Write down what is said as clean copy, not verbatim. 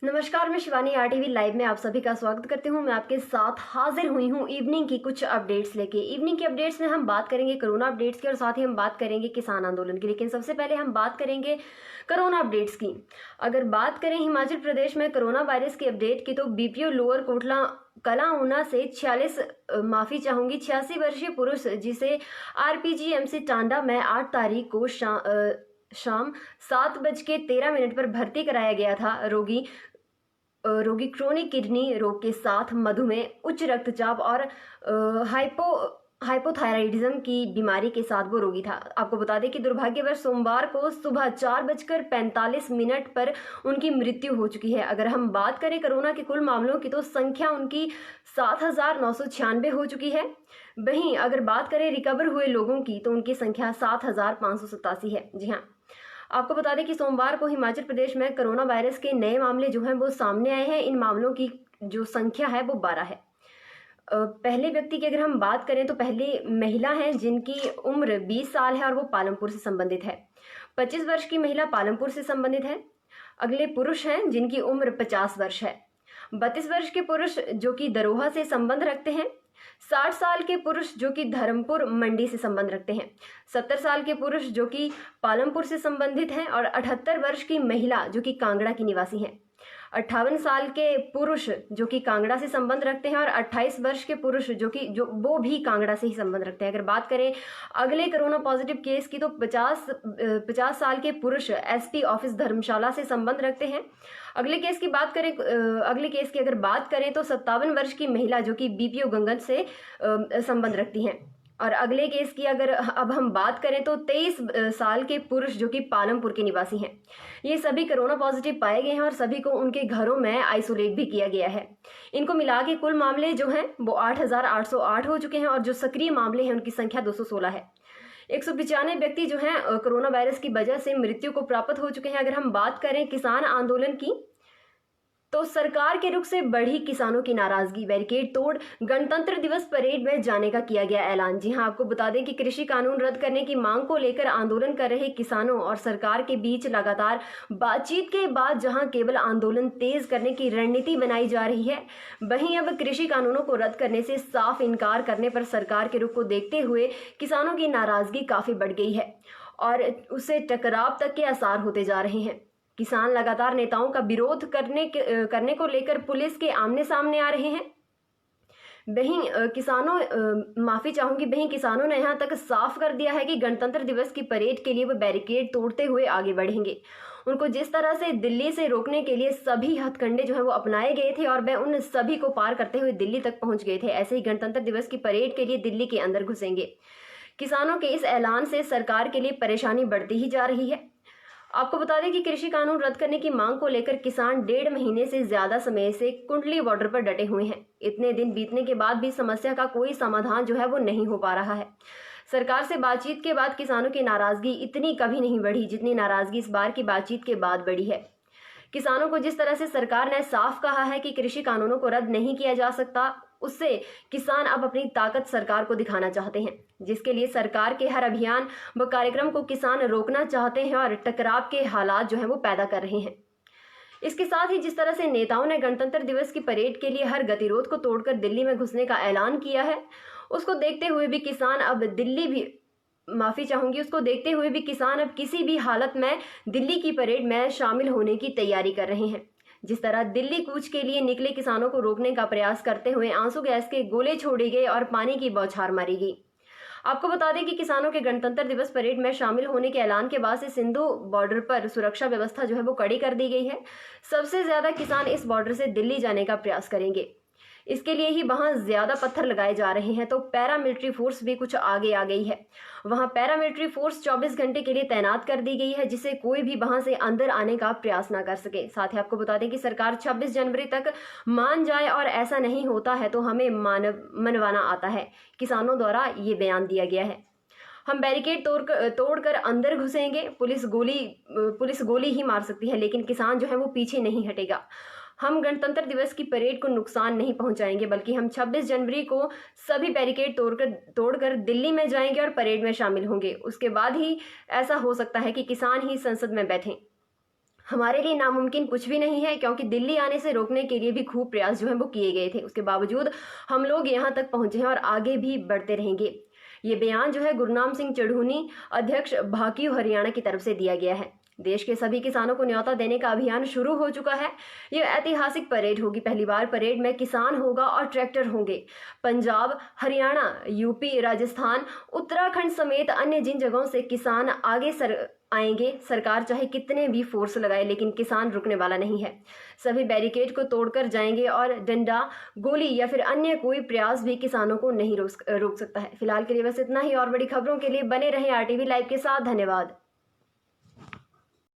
नमस्कार, मैं Shivani RTV live में आप सभी का स्वागत करती हूं। मैं आपके साथ हाजिर हुई हूं इवनिंग की कुछ अपडेट्स लेके। इवनिंग के अपडेट्स में हम बात करेंगे कोरोना अपडेट्स की और साथ ही हम बात करेंगे किसान आंदोलन की। लेकिन सबसे पहले हम बात करेंगे कोरोना अपडेट्स की। अगर बात करें हिमाचल प्रदेश में कोरोना वायरस की अपडेट की, तो बीपीओ लोअर कोटला कला ऊना से 86 वर्षीय पुरुष जिसे आरपीजीएमसी टांडा में 8 तारीख को शाम 7:13 पर भर्ती कराया गया था। रोगी क्रोनिक किडनी रोग के साथ मधुमेह, उच्च रक्तचाप और हाइपोथायराइडिज्म की बीमारी के साथ वो रोगी था। आपको बता दें कि दुर्भाग्यवश सोमवार को सुबह 4:45 पर उनकी मृत्यु हो चुकी है। अगर हम बात करें कोरोना के कुल मामलों की, तो संख्या उनकी 7,996 हो चुकी है। वहीं अगर बात करें रिकवर हुए लोगों की, तो उनकी संख्या 7,587 है। जी हाँ, आपको बता दें कि सोमवार को हिमाचल प्रदेश में कोरोना वायरस के नए मामले जो हैं वो सामने आए हैं। इन मामलों की जो संख्या है वो 12 है। पहले व्यक्ति की अगर हम बात करें, तो पहले महिला हैं जिनकी उम्र 20 साल है और वो पालमपुर से संबंधित है। 25 वर्ष की महिला पालमपुर से संबंधित है। अगले पुरुष हैं जिनकी उम्र 50 वर्ष है। 32 वर्ष के पुरुष जो कि दरोहा से संबंध रखते हैं। 60 साल के पुरुष जो कि धर्मपुर मंडी से संबंध रखते हैं। 70 साल के पुरुष जो कि पालमपुर से संबंधित हैं और 78 वर्ष की महिला जो कि कांगड़ा की निवासी हैं। 58 साल के पुरुष जो कि कांगड़ा से संबंध रखते हैं और 28 वर्ष के पुरुष जो वो भी कांगड़ा से ही संबंध रखते हैं। अगर बात करें अगले कोरोना पॉजिटिव केस की, तो 50 साल के पुरुष एसपी ऑफिस धर्मशाला से संबंध रखते हैं। अगले केस की अगर बात करें तो 57 वर्ष की महिला जो कि बीपीओ गंगन से संबंध रखती हैं। और अगले केस की अगर अब हम बात करें, तो 23 साल के पुरुष जो कि पालमपुर के निवासी हैं। ये सभी कोरोना पॉजिटिव पाए गए हैं और सभी को उनके घरों में आइसोलेट भी किया गया है। इनको मिला के कुल मामले जो हैं वो 8,808 हो चुके हैं और जो सक्रिय मामले हैं उनकी संख्या 216 है। 195 व्यक्ति जो हैं कोरोना वायरस की वजह से मृत्यु को प्राप्त हो चुके हैं। अगर हम बात करें किसान आंदोलन की, तो सरकार के रुख से बढ़ी किसानों की नाराजगी, बैरिकेड तोड़ गणतंत्र दिवस परेड में जाने का किया गया ऐलान। जी हां, आपको बता दें कि कृषि कानून रद्द करने की मांग को लेकर आंदोलन कर रहे किसानों और सरकार के बीच लगातार बातचीत के बाद जहां केवल आंदोलन तेज करने की रणनीति बनाई जा रही है, वहीं अब कृषि कानूनों को रद्द करने से साफ इनकार करने पर सरकार के रुख को देखते हुए किसानों की नाराजगी काफी बढ़ गई है और उससे टकराव तक के आसार होते जा रहे हैं। किसान लगातार नेताओं का विरोध करने को लेकर पुलिस के आमने सामने आ रहे हैं। वहीं किसानों ने यहां तक साफ कर दिया है कि गणतंत्र दिवस की परेड के लिए वो बैरिकेड तोड़ते हुए आगे बढ़ेंगे। उनको जिस तरह से दिल्ली से रोकने के लिए सभी हथकंडे जो है वो अपनाए गए थे और वह उन सभी को पार करते हुए दिल्ली तक पहुंच गए थे, ऐसे ही गणतंत्र दिवस की परेड के लिए दिल्ली के अंदर घुसेंगे। किसानों के इस ऐलान से सरकार के लिए परेशानी बढ़ती ही जा रही है। आपको बता दें कि कृषि कानून रद्द करने की मांग को लेकर किसान 1.5 महीने से ज्यादा समय से कुंडली बॉर्डर पर डटे हुए हैं। इतने दिन बीतने के बाद भी समस्या का कोई समाधान जो है वो नहीं हो पा रहा है। सरकार से बातचीत के बाद किसानों की नाराजगी इतनी कभी नहीं बढ़ी जितनी नाराजगी इस बार की बातचीत के बाद बढ़ी है। किसानों को जिस तरह से सरकार ने साफ कहा है कि कृषि कानूनों को रद्द नहीं किया जा सकता, उससे किसान अब अपनी ताकत सरकार को दिखाना चाहते हैं, जिसके लिए सरकार के हर अभियान व कार्यक्रम को किसान रोकना चाहते हैं और टकराव के हालात जो हैं वो पैदा कर रहे हैं। इसके साथ ही जिस तरह से नेताओं ने गणतंत्र दिवस की परेड के लिए हर गतिरोध को तोड़कर दिल्ली में घुसने का ऐलान किया है, उसको देखते हुए भी किसान अब किसान अब किसी भी हालत में दिल्ली की परेड में शामिल होने की तैयारी कर रहे हैं। जिस तरह दिल्ली कूच के लिए निकले किसानों को रोकने का प्रयास करते हुए आंसू गैस के गोले छोड़े गए और पानी की बौछार मारी गई। आपको बता दें कि किसानों के गणतंत्र दिवस परेड में शामिल होने के ऐलान के बाद से सिंधु बॉर्डर पर सुरक्षा व्यवस्था जो है वो कड़ी कर दी गई है। सबसे ज्यादा किसान इस बॉर्डर से दिल्ली जाने का प्रयास करेंगे। इसके लिए ही वहां ज्यादा पत्थर लगाए जा रहे हैं, तो पैरामिलिट्री फोर्स भी कुछ आगे आ गई है। वहां पैरामिलिट्री फोर्स 24 घंटे के लिए तैनात कर दी गई है, जिससे कोई भी वहां से अंदर आने का प्रयास ना कर सके। साथ ही आपको बता दें कि सरकार 26 जनवरी तक मान जाए और ऐसा नहीं होता है तो हमें मनवाना आता है, किसानों द्वारा ये बयान दिया गया है। हम बैरिकेड तोड़कर अंदर घुसेंगे, पुलिस गोली ही मार सकती है, लेकिन किसान जो है वो पीछे नहीं हटेगा। हम गणतंत्र दिवस की परेड को नुकसान नहीं पहुंचाएंगे, बल्कि हम 26 जनवरी को सभी बैरिकेड तोड़कर दिल्ली में जाएंगे और परेड में शामिल होंगे। उसके बाद ही ऐसा हो सकता है कि किसान ही संसद में बैठें। हमारे लिए नामुमकिन कुछ भी नहीं है, क्योंकि दिल्ली आने से रोकने के लिए भी खूब प्रयास जो है वो किए गए थे। उसके बावजूद हम लोग यहाँ तक पहुंचे हैं और आगे भी बढ़ते रहेंगे। ये बयान जो है गुरनाम सिंह चढ़ूनी, अध्यक्ष भाकियू हरियाणा की तरफ से दिया गया है। देश के सभी किसानों को न्योता देने का अभियान शुरू हो चुका है। ये ऐतिहासिक परेड होगी। पहली बार परेड में किसान होगा और ट्रैक्टर होंगे। पंजाब, हरियाणा, यूपी, राजस्थान, उत्तराखंड समेत अन्य जिन जगहों से किसान आएंगे, सरकार चाहे कितने भी फोर्स लगाए, लेकिन किसान रुकने वाला नहीं है। सभी बैरिकेड को तोड़कर जाएंगे और डंडा, गोली या फिर अन्य कोई प्रयास भी किसानों को नहीं रोक सकता है। फिलहाल के लिए बस इतना ही। और बड़ी खबरों के लिए बने रहें RTV लाइव के साथ। धन्यवाद।